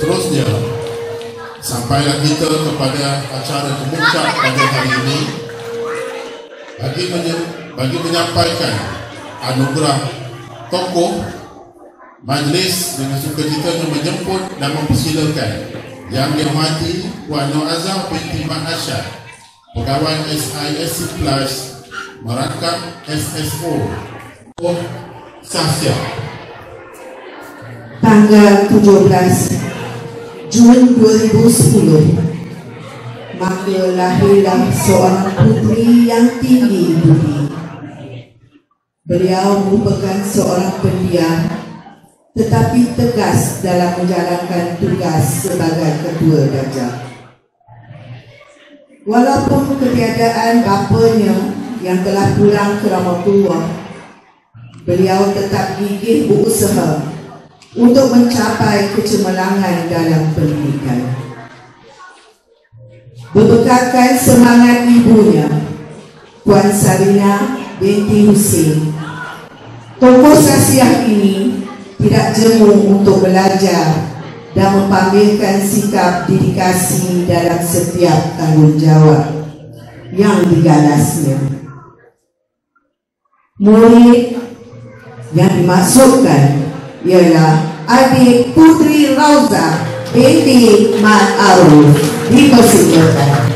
Seterusnya, sampailah kita kepada acara kemuncak pada hari ini bagi menyampaikan anugerah tokoh majlis dengan sukacita menjemput dan mempersilakan Yang Dihormati Puan Nur Azhar binti Mat Arsyad, Pegawai SISC Plus merangkap SSO Sahsia. Tanggal 17 Jun 2010, maka lahirlah seorang putri yang tinggi budi. Beliau merupakan seorang pendiam tetapi tegas dalam menjalankan tugas sebagai ketua darjah. Walaupun ketiadaan bapanya yang telah pulang ke Ramatullah, beliau tetap gigih berusaha untuk mencapai kecemerlangan dalam pendidikan. Berbekalkan semangat ibunya, Puan Sarina binti Husin, tokoh Sahsiah ini tidak jemu untuk belajar dan mempamerkan sikap dedikasi dalam setiap tanggungjawab yang digalasnya. Murid yang dimaksudkan ialah adik Putri Rauza binti Mat Aruf, dipersilakan.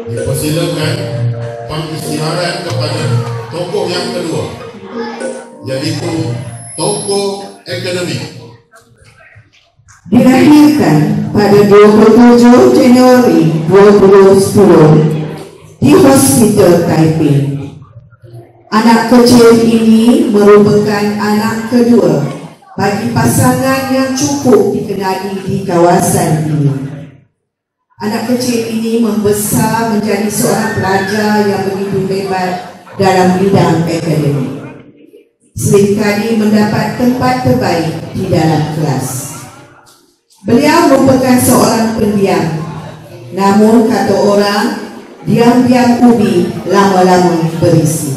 Dipersilakan pengisytiharan kepada tokoh yang kedua, yaitu tokoh akademik. Dilahirkan pada 27 Januari 2010 di Hospital Taipei. Anak kecil ini merupakan anak kedua bagi pasangan yang cukup dikenali di kawasan ini. Anak kecil ini membesar menjadi seorang pelajar yang begitu hebat dalam bidang akademik. Seringkali mendapat tempat terbaik di dalam kelas. Beliau merupakan seorang pendiam, namun kata orang, diam-diam ubi lama-lama berisi.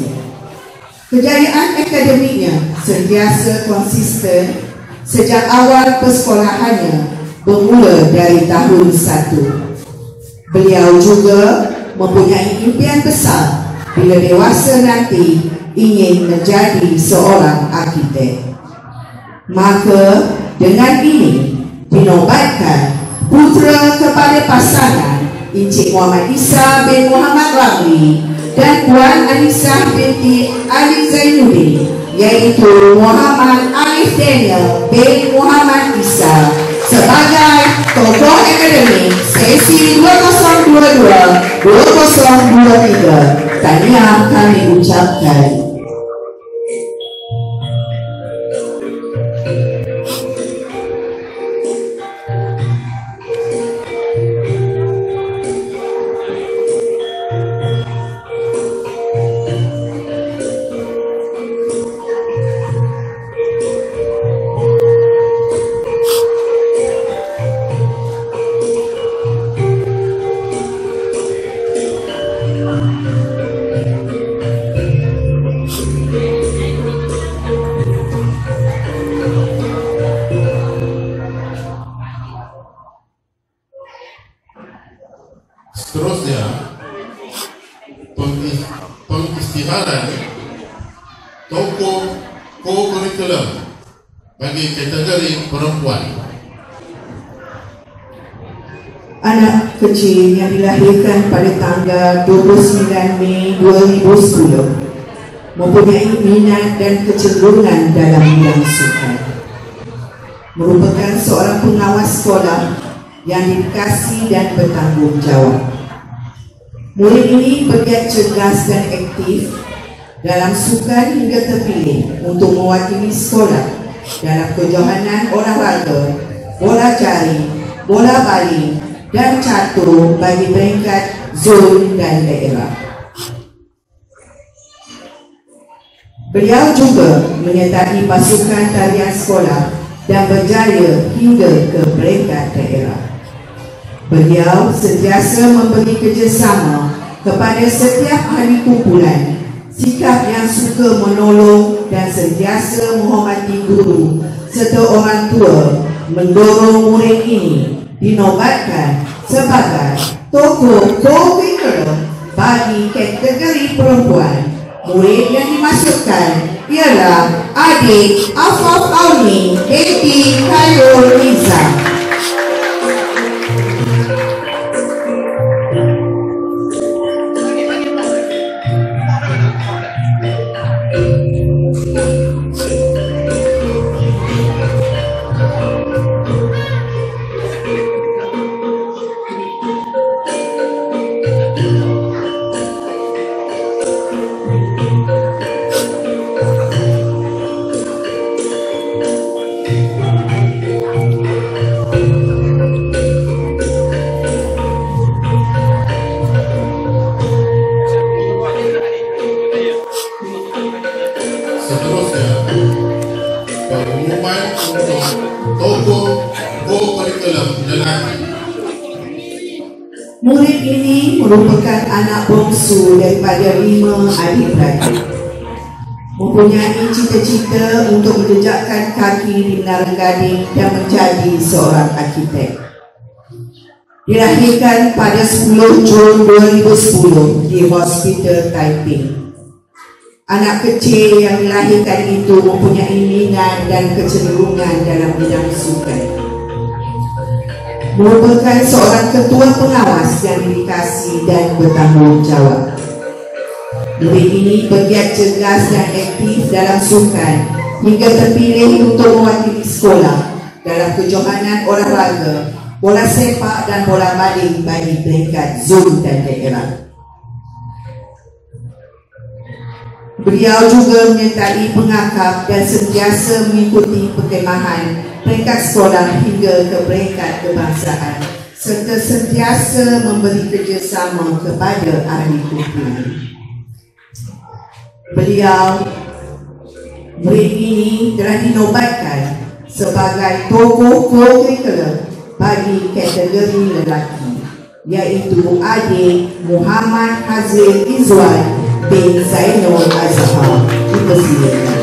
Kejayaan akademiknya sentiasa konsisten sejak awal persekolahannya bermula dari tahun 1. Beliau juga mempunyai impian besar bila dewasa nanti ingin menjadi seorang arkitek. Maka dengan ini dinobatkan putera kepada pasangan Encik Muhammad Isa bin Muhammad Ramli dan Puan Anissa binti Ali Zainuddin, yaitu Muhammad Alif Daniel bin Muhammad Isa sebagai tokoh akademik sesi 2022-2023. Tahniah kami ucapkan. tokoh co-curriculum bagi kategori perempuan. Anak kecil yang dilahirkan pada tanggal 29 Mei 2010 mempunyai minat dan kecenderungan dalam bidang sukan. Merupakan seorang pengawas sekolah yang didikasi dan bertanggungjawab. Murid ini bergiat cerdas dan aktif dalam sukan hingga terpilih untuk mewakili sekolah dalam kejohanan olahraga, bola jaring, bola baling dan catur bagi peringkat zon dan daerah. Beliau juga menyertai pasukan tarian sekolah dan berjaya hingga ke peringkat daerah. Beliau sentiasa memberi kerjasama kepada setiap ahli kumpulan, sikap yang suka menolong dan sentiasa menghormati guru serta orang tua, mendorong murid ini dinobatkan sebagai tokoh co-curriculum bagi kategori perempuan. Murid yang dimasukkan ialah adik Afaf Auni binti Khairul Izzah. Murid ini merupakan anak bongsu daripada 5 adik-beradik. Mempunyai cita-cita untuk menjejakkan kaki di Menara Gading dan menjadi seorang arkitek. Dilahirkan pada 10 Jun 2010 di Hospital Taiping. Anak kecil yang dilahirkan itu mempunyai minat dan kecenderungan dalam bidang sukan. Merupakan seorang ketua pengawas yang didikasi dan bertanggungjawab. Murid ini bergiat cerdas dan aktif dalam sukan hingga terpilih untuk mewakili sekolah dalam kejohanan olahraga, bola sepak dan bola baling bagi peringkat zon dan daerah. Beliau juga menyertai pengakap dan sentiasa mengikuti perkemahan peringkat sekolah hingga ke peringkat kebangsaan serta sentiasa memberi kerjasama kepada ahli kumpulan. Beliau, murid ini telah dinobatkan sebagai tokoh co-curriculum bagi kategori lelaki, iaitu adik Muhammad Hazil Izwan bin Zainul Azhar. Dipersilakan.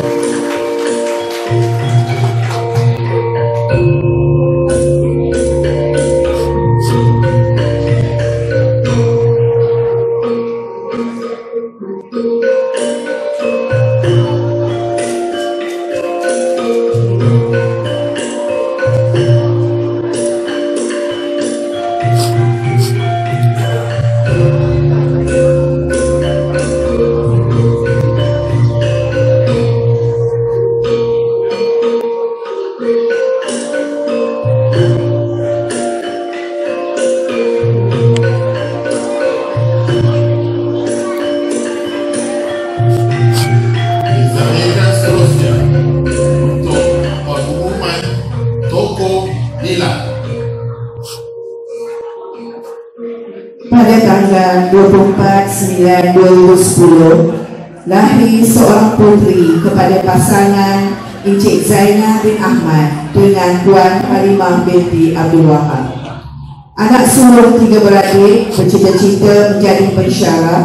Pada tanggal 24/9/2010 lahir seorang puteri kepada pasangan Encik Zainal bin Ahmad dengan Puan Halimah binti Abdul Wahab. Anak sulung 3 beradik bercita-cita menjadi pensyarah,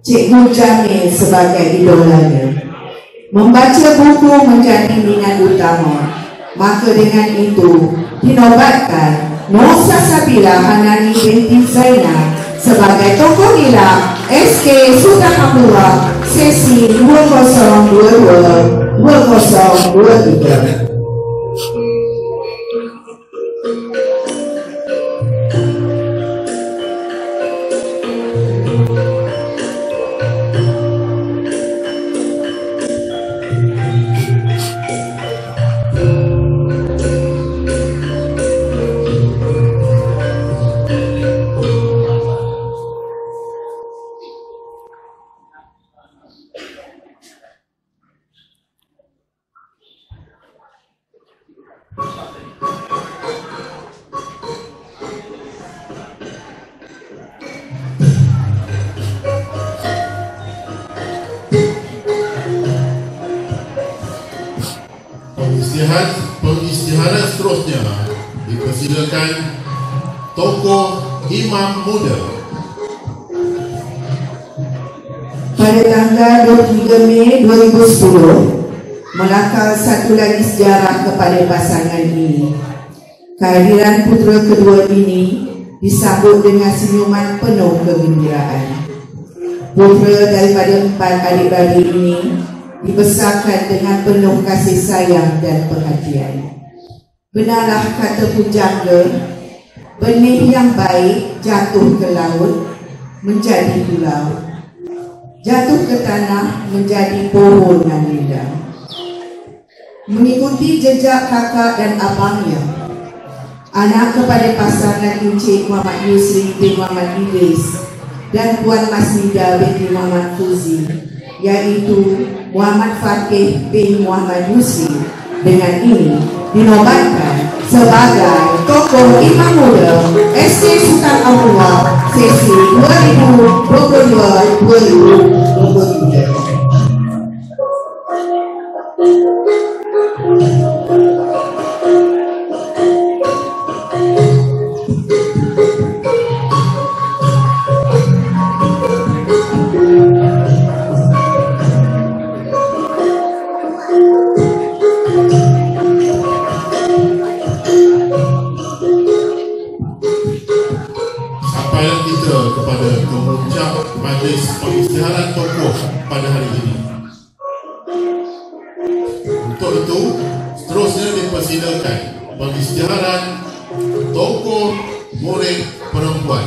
Cikgu Jamil sebagai idolanya. Membaca buku menjadi minat utama, maka dengan itu dinobatkan Nusa Sabila Hanani binti Zainal sebagai tokoh nilai SK Sultan Abdullah sesi 2022-2023. Pengisytiharan seterusnya dipersilakan tokoh Imam Muda. Pada tanggal 23 Mei 2010, melakar satu lagi sejarah kepada pasangan ini. Kehadiran putera kedua ini disambut dengan senyuman penuh kegembiraan. Putera daripada 4 adik-beradik ini dibesarkan dengan penuh kasih sayang dan perhatian. Benarlah kata pujangga, benih yang baik jatuh ke laut menjadi pulau, jatuh ke tanah menjadi pohon yang indah. Mengikuti jejak kakak dan abangnya, anak kepada pasangan Encik Muhammad Yusri bin Muhammad Idris dan Puan Masnida binti Muhammad Fuzi, yaitu Muhammad Fakih bin Muhammad Yusri, dengan ini dinobatkan sebagai tokoh Imam Muda SD Sultan Abdullah sesi 2022-2023. Sampailah kita kepada pemuncak majlis pengisytiharan tokoh pada hari ini. Untuk itu, seterusnya dipersilakan pengisytiharan tokoh murid perempuan.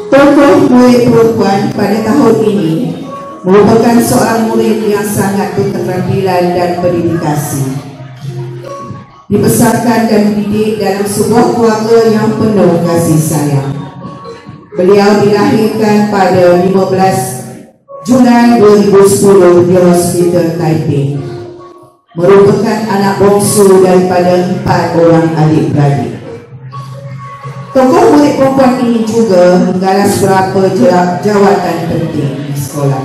Tokoh murid perempuan pada tahun ini merupakan seorang murid yang sangat berketerampilan dan berdedikasi. Dibesarkan dan dididik dalam sebuah keluarga yang penuh kasih sayang. Beliau dilahirkan pada 15 Julai 2010 di Hospital Taipei. Merupakan anak bongsu daripada 4 orang adik-beradik. Tokoh murid perempuan ini juga menggalas beberapa jawatan penting di sekolah.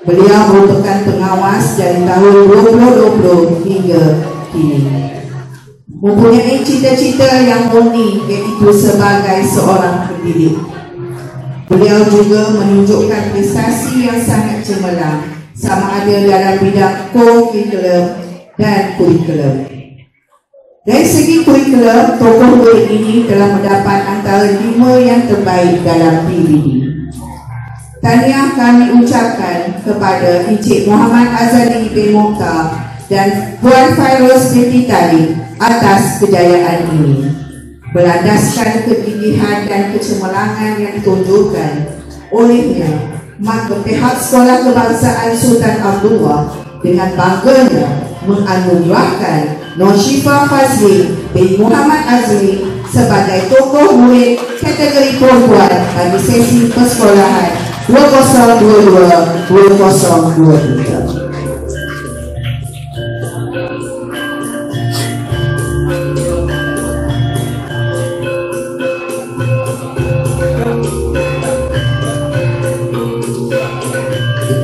Beliau merupakan pengawas dari tahun 2020 hingga kini. Mempunyai cita-cita yang murni, iaitu sebagai seorang pendidik. Beliau juga menunjukkan prestasi yang sangat cemerlang, sama ada dalam bidang co-curriculum dan kurikulum. Dari segi kurikulum, tokoh murid ini telah mendapat antara 5 yang terbaik dalam PBD. Tahniah kami ucapkan kepada Encik Muhammad Azali bin Mokhtar dan Puan Fairuz binti Talib atas kejayaan ini. Berlandaskan kegigihan dan kecemerlangan yang ditunjukkan olehnya, maka pihak Sekolah Kebangsaan Sultan Abdullah dengan bangganya menganugerahkan Nur Syifa Fazli bin Muhammad Azli sebagai tokoh murid kategori perempuan bagi sesi persekolahan 2022-2023.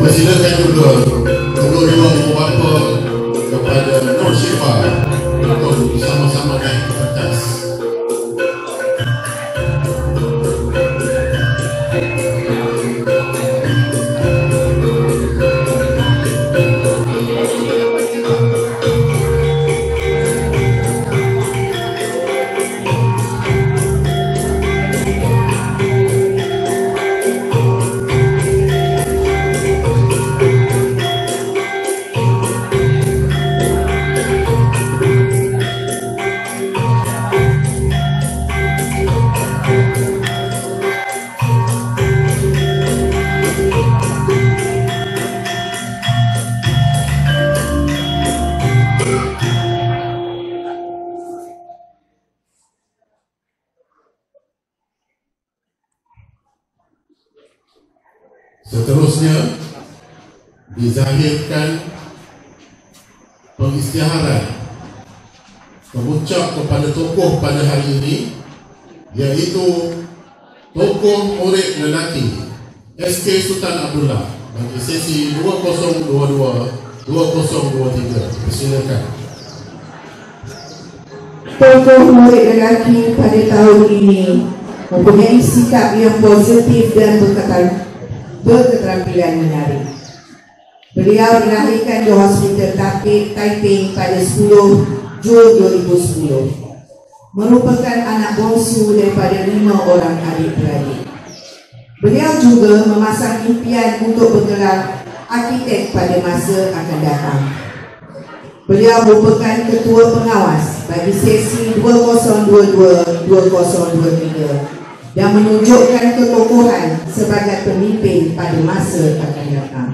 Persilakan juga kedua-dua ibu bapa kepada Nur Syifa untuk bersama-sama naik ke atas. Seterusnya dizahirkan pengisytiharan memuncak kepada tokoh pada hari ini, iaitu tokoh murid lelaki SK Sultan Abdullah bagi sesi 2022-2023. Persilakan. Tokoh murid lelaki pada tahun ini mempunyai sikap yang positif dan berketerampilan menarik. Beliau dilahirkan di Hospital Taiping pada 10 Jun 2010. Merupakan anak bongsu daripada 5 orang adik-beradik. Beliau juga memasang impian untuk bergelar arkitek pada masa akan datang. Beliau merupakan ketua pengawas bagi sesi 2022-2023 dan menunjukkan ketokohan sebagai pemimpin pada masa akan datang.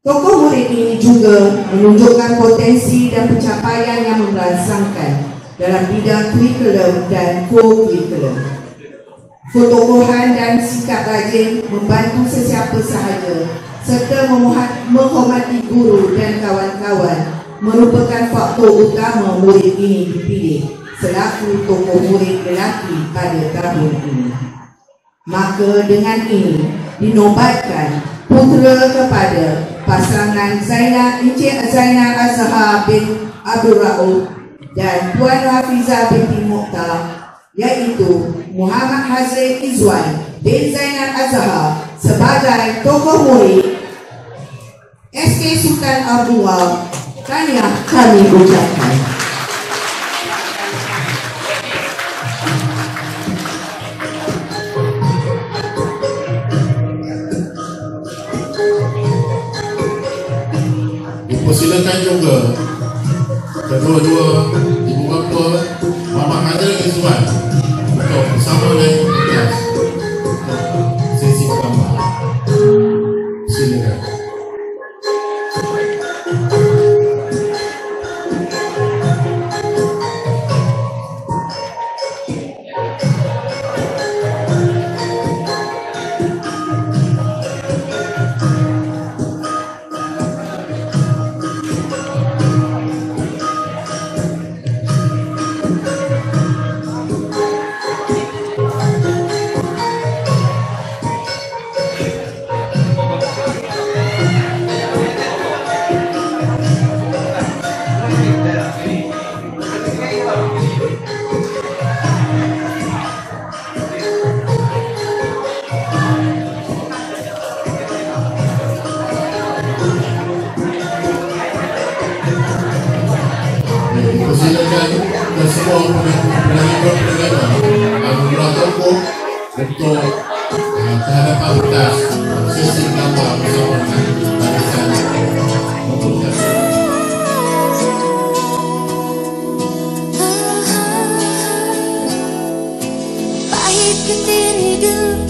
Tokoh murid ini juga menunjukkan potensi dan pencapaian yang merangsangkan dalam bidang kurikulum dan co-kurikulum. Ketokohan dan sikap rajin membantu sesiapa sahaja serta menghormati guru dan kawan-kawan merupakan faktor utama murid ini dipilih selaku tokoh murid lelaki pada tahun ini. Maka dengan ini dinobatkan putera kepada pasangan Encik Zainal Azhar bin Abdul Rauf dan Puan Hafizah binti Mokhtar, iaitu Muhammad Hazri Izwan bin Zainal Azhar sebagai tokoh murid SK Sultan Abdullah. Tahniah kami ucapkan. Dipersilakan juga kedua-dua ibu bapa Muhammad Hazri Izwan untuk bersama dengan kelas untuk sesi pertama. Silakan. Persilakan ke semua pendengar Alhamdulillah tokoh untuk kehadapan atas sesi gambar bersama dengan barisan memperkenalkan. Pahit getir hidup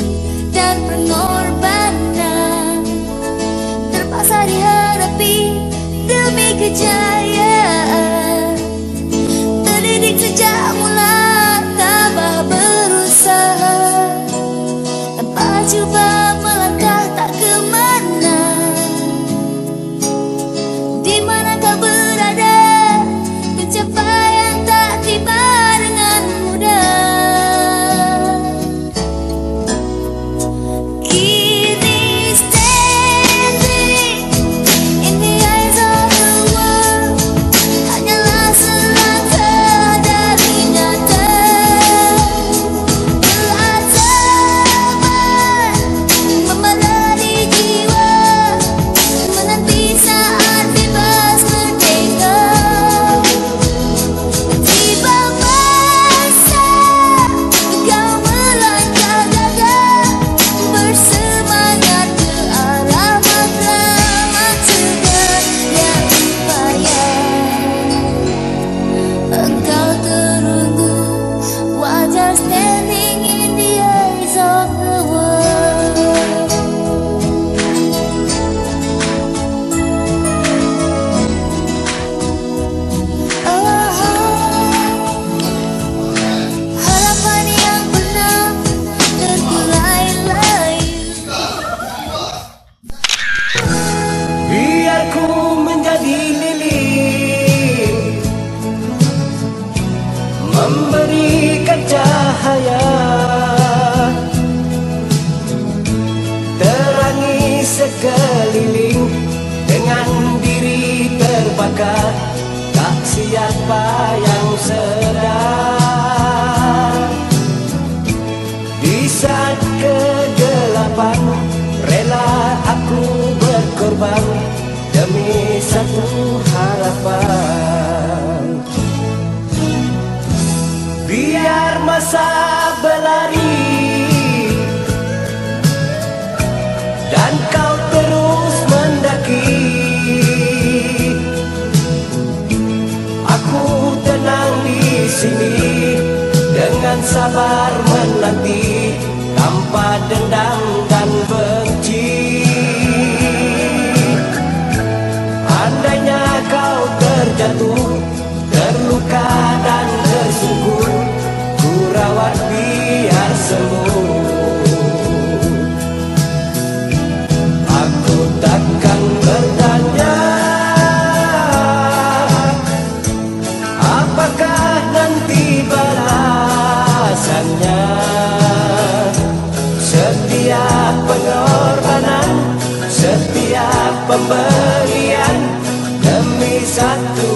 dan pengorbanan terpaksa dihadapi demi kejayaan. Terdidik sejak mula tabah berusaha, tanpa coba melangkah tak kemana. Di mana kau berada, pencapaian tak tiba dengan mudah. Kini standing in the eyes of the world, ku menjadi lilin, memberikan cahaya, terangi sekeliling. Dengan diri terbakar, tak siapa yang sedar. Di saat kegelapan, rela aku berkorban demi satu harapan. Biar masa berlari dan kau terus mendaki, aku tenang di sini dengan sabar menanti tanpa dendam dan benci. Andainya kau terjatuh, terluka dan tersungkur, ku rawat biar sembuh. Aku takkan bertanya apakah nanti balasannya. Setiap pengorbanan, setiap pemberian demi satu